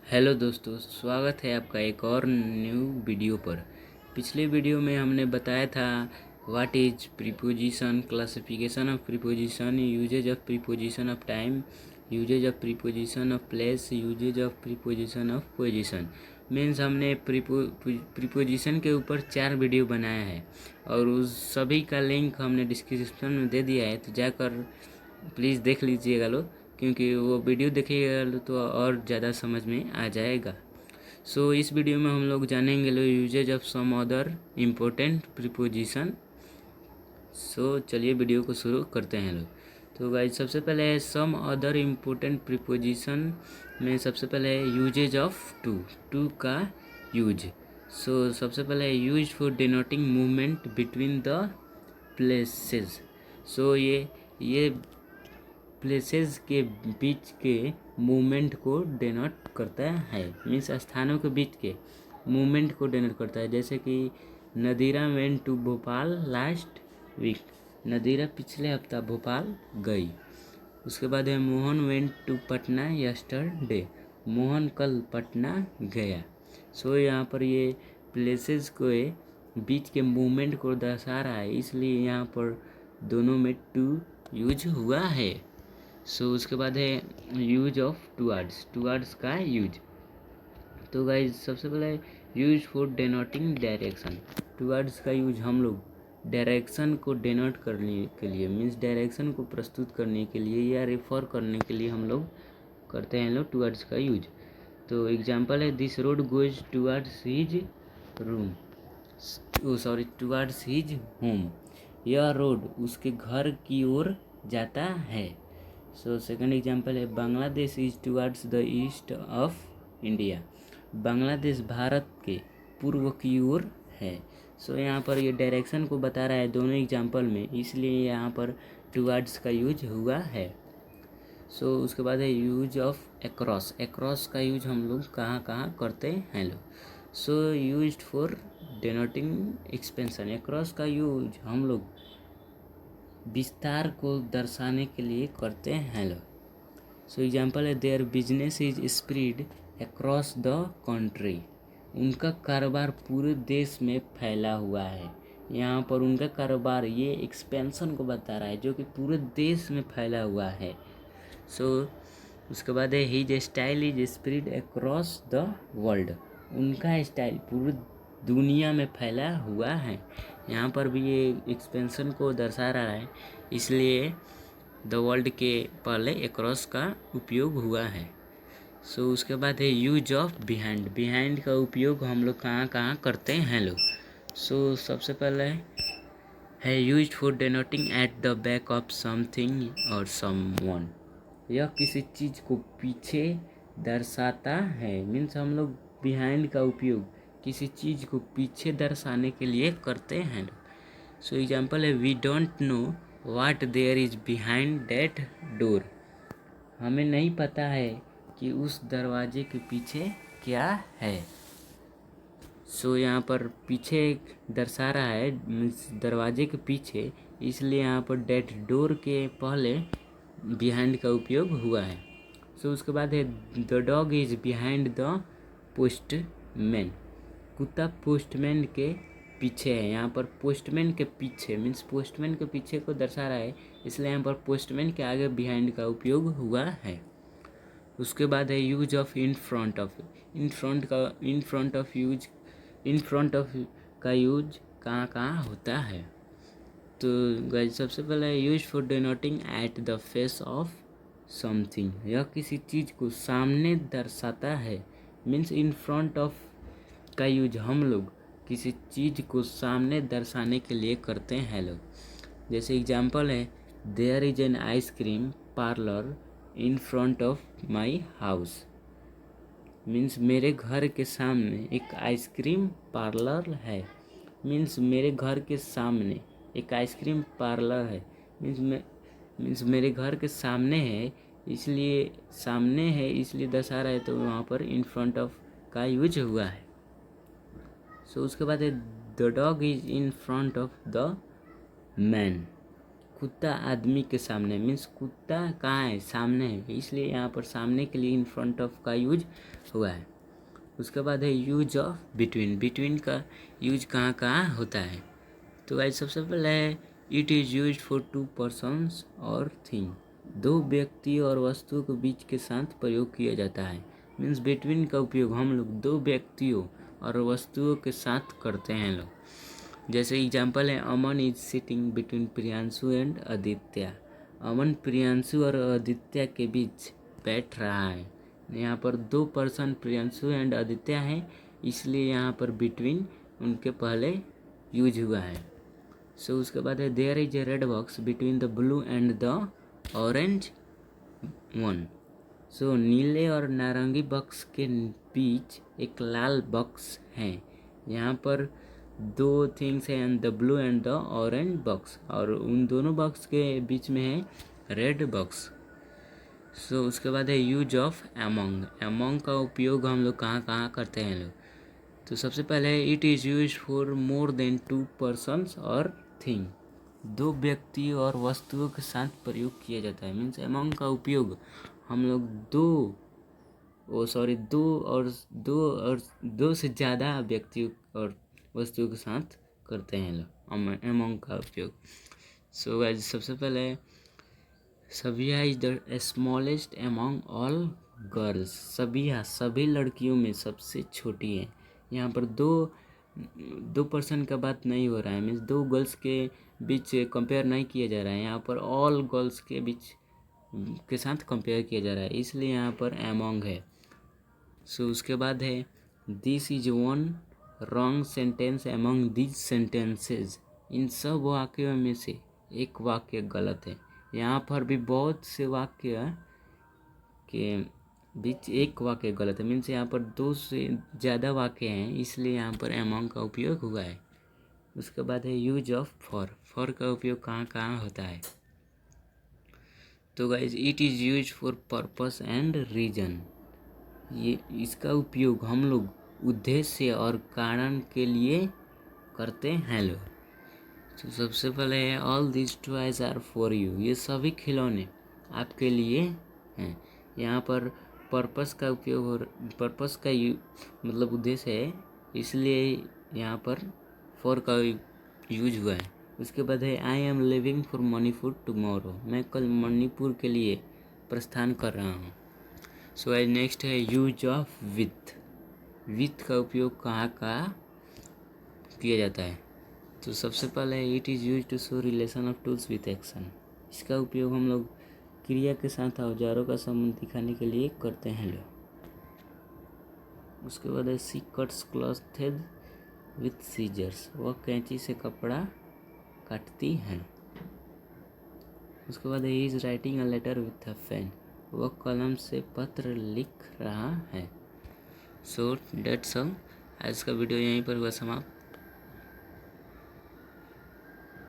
Hello दोस्तों, स्वागत है आपका एक और न्यू वीडियो पर। पिछले वीडियो में हमने बताया था what is preposition, classification of preposition, usages of preposition of time, usages of preposition of place, usages of preposition of position. Means हमने प्रीपोजिशन के ऊपर 4 वीडियो बनाया है और उस सभी का लिंक हमने डिस्क्रिप्शन में दे दिया है, तो जाकर प्लीज़ देख लीजिएगा लोग, क्योंकि वो वीडियो देखिएगा तो और ज़्यादा समझ में आ जाएगा। इस वीडियो में हम लोग जानेंगे लो usages of some other important preposition. चलिए वीडियो को शुरू करते हैं लोग। तो गाइस, सबसे पहले है सम अदर इम्पोर्टेंट प्रीपोजिशन में सबसे पहले है यूजेज ऑफ टू का यूज। सबसे पहले है use for denoting movement between the places. ये प्लेसेस के बीच के मूवमेंट को डेनोट करता है, मीन्स स्थानों के बीच के मूवमेंट को डेनोट करता है। जैसे कि Nadira went to Bhopal last week, Nadira पिछले हफ्ता भोपाल गई। उसके बाद है Mohan went to Patna yesterday, Mohan कल पटना गया। यहाँ पर ये प्लेसेस को बीच के मूवमेंट को दर्शा रहा है, इसलिए यहाँ पर दोनों में टू यूज हुआ है। उसके बाद है यूज ऑफ टूवर्ड्स का यूज। तो गाइज, सबसे पहले यूज फॉर डेनोटिंग डायरेक्शन। टूवर्ड्स का यूज हम लोग डायरेक्शन को डेनोट करने के लिए, मीन्स डायरेक्शन को प्रस्तुत करने के लिए या रेफर करने के लिए हम लोग करते हैं लोग टूवर्ड्स का यूज। तो एग्जांपल है this road goes towards his room, towards his home. यह रोड उसके घर की ओर जाता है। सेकंड एग्जांपल है Bangladesh is towards the east of India, Bangladesh Bharat के पूर्व की ओर है। यहाँ पर ये डायरेक्शन को बता रहा है दोनों एग्जांपल में, इसलिए यहाँ पर टुवर्ड्स का यूज हुआ है। उसके बाद है यूज ऑफ एक्रॉस का यूज हम लोग कहाँ कहाँ करते हैं लोग। यूज्ड फॉर डेनोटिंग एक्सपेंशन, एक्रॉस का यूज हम लोग विस्तार को दर्शाने के लिए करते हैं लोग। एग्जांपल है their business is spread across the country, उनका कारोबार पूरे देश में फैला हुआ है। यहाँ पर उनका कारोबार ये एक्सपेंशन को बता रहा है जो कि पूरे देश में फैला हुआ है। उसके बाद है his style is spread across the world, उनका स्टाइल पूरी दुनिया में फैला हुआ है। यहाँ पर भी ये एक्सपेंशन को दर्शा रहा है, इसलिए द वर्ल्ड के पहले अक्रॉस का उपयोग हुआ है। उसके बाद है यूज ऑफ बिहाइंड का उपयोग हम लोग कहाँ कहाँ करते हैं लोग। सबसे पहले है use for denoting at the back of something और समवन, यह किसी चीज़ को पीछे दर्शाता है। मीन्स हम लोग बिहाइंड का उपयोग किसी चीज़ को पीछे दर्शाने के लिए करते हैं। एग्जांपल है we don't know what there is behind that door, हमें नहीं पता है कि उस दरवाजे के पीछे क्या है। यहाँ पर पीछे दर्शा रहा है, मीन्स दरवाजे के पीछे, इसलिए यहाँ पर दैट डोर के पहले बिहाइंड का उपयोग हुआ है। उसके बाद है the dog is behind the postman, कुत्ता पोस्टमैन के पीछे है। यहाँ पर पोस्टमैन के पीछे मीन्स पोस्टमैन के पीछे को दर्शा रहा है, इसलिए यहाँ पर पोस्टमैन के आगे बिहाइंड का उपयोग हुआ है। उसके बाद है use of in front of का यूज कहाँ कहाँ होता है। तो गाइस, सबसे पहले use for denoting at the face of something, यह किसी चीज़ को सामने दर्शाता है। मीन्स इन फ्रंट ऑफ का यूज हम लोग किसी चीज़ को सामने दर्शाने के लिए करते हैं लोग। जैसे एग्जांपल है there is an ice cream parlour in front of my house, means मेरे घर के सामने एक आइसक्रीम पार्लर है। मीन्स मेरे घर के सामने एक आइसक्रीम पार्लर है, मीन्स मेरे घर के सामने है, इसलिए दर्शा रहा है, तो वहाँ पर इन फ्रंट ऑफ का यूज हुआ है। उसके बाद है the dog is in front of the man, कुत्ता आदमी के सामने, मीन्स कुत्ता कहाँ है, सामने है, इसलिए यहाँ पर सामने के लिए इन फ्रंट ऑफ का यूज हुआ है। उसके बाद है यूज ऑफ बिटवीन। बिटवीन का यूज कहाँ कहाँ होता है। तो गाइस सबसे पहले है it is use for to persons और थिंग। दो व्यक्ति और वस्तुओं के बीच के साथ प्रयोग किया जाता है। मीन्स बिटवीन का उपयोग हम लोग दो व्यक्तियों और वस्तुओं के साथ करते हैं लोग। जैसे एग्जाम्पल है Aman is sitting between Priyanshu and Aditya. Aman Priyanshu और आदित्य के बीच बैठ रहा है। यहाँ पर दो पर्सन प्रियांशु एंड आदित्य हैं, इसलिए यहाँ पर बिटवीन उनके पहले यूज हुआ है। सो उसके बाद है there is a red box between the blue and the orange one. So नीले और नारंगी बॉक्स के बीच एक लाल बॉक्स है। यहाँ पर दो थिंग्स हैं, the blue and the orange box, और उन दोनों बॉक्स के बीच में है रेड बॉक्स। सो उसके बाद है यूज ऑफ एमोंग। एमोंग का उपयोग हम लोग कहाँ कहाँ करते हैं लोग। तो सबसे पहले है it is use for more than to persons और थिंग। दो व्यक्ति और वस्तुओं के साथ प्रयोग किया जाता है। मीन्स एमोंग का उपयोग हम लोग दो से ज़्यादा व्यक्तियों और वस्तुओं के साथ करते हैं लोग एमोंग का उपयोग। सो गाइस सबसे पहले Sabiya is the smallest among all girls. Sabiya सभी लड़कियों में सबसे छोटी है। यहाँ पर दो पर्सन का बात नहीं हो रहा है, मीन्स दो गर्ल्स के बीच कंपेयर नहीं किया जा रहा है, यहाँ पर ऑल गर्ल्स के बीच के साथ कंपेयर किया जा रहा है, इसलिए यहाँ पर एमोंग है। सो उसके बाद है this is one wrong sentence among this sentences. इन सब वाक्यों में से एक वाक्य गलत है। यहाँ पर भी बहुत से वाक्य के बीच एक वाक्य गलत है, मीन्स यहाँ पर दो से ज़्यादा वाक्य हैं, इसलिए यहाँ पर एमोंग का उपयोग हुआ है। उसके बाद है यूज ऑफ फॉर का उपयोग कहाँ कहाँ होता है। तो guys it is use for purpose and reason. ये इसका उपयोग हम लोग उद्देश्य और कारण के लिए करते हैं लोग। तो सबसे पहले है all this toys are for you. ये सभी खिलौने आपके लिए हैं। यहाँ पर पर्पस का उपयोग और पर्पस का मतलब उद्देश्य है, इसलिए यहाँ पर फॉर का यूज हुआ है। उसके बाद है I am living for Manipur tomorrow. मैं कल मणिपुर के लिए प्रस्थान कर रहा हूँ। सो आज नेक्स्ट है यूज ऑफ विथ का उपयोग कहाँ कहाँ किया जाता है। तो सबसे पहले it is use to show relation of tools with action. इसका उपयोग हम लोग क्रिया के साथ औजारों का संबंध दिखाने के लिए करते हैं लोग। उसके बाद है she cuts cloth with scissors. वह कैंची से कपड़ा काटती हैं। उसके बाद है he is writing a letter with a pen. वह कलम से पत्र लिख रहा है। So that's all. आज का वीडियो यहीं पर हुआ समाप्त।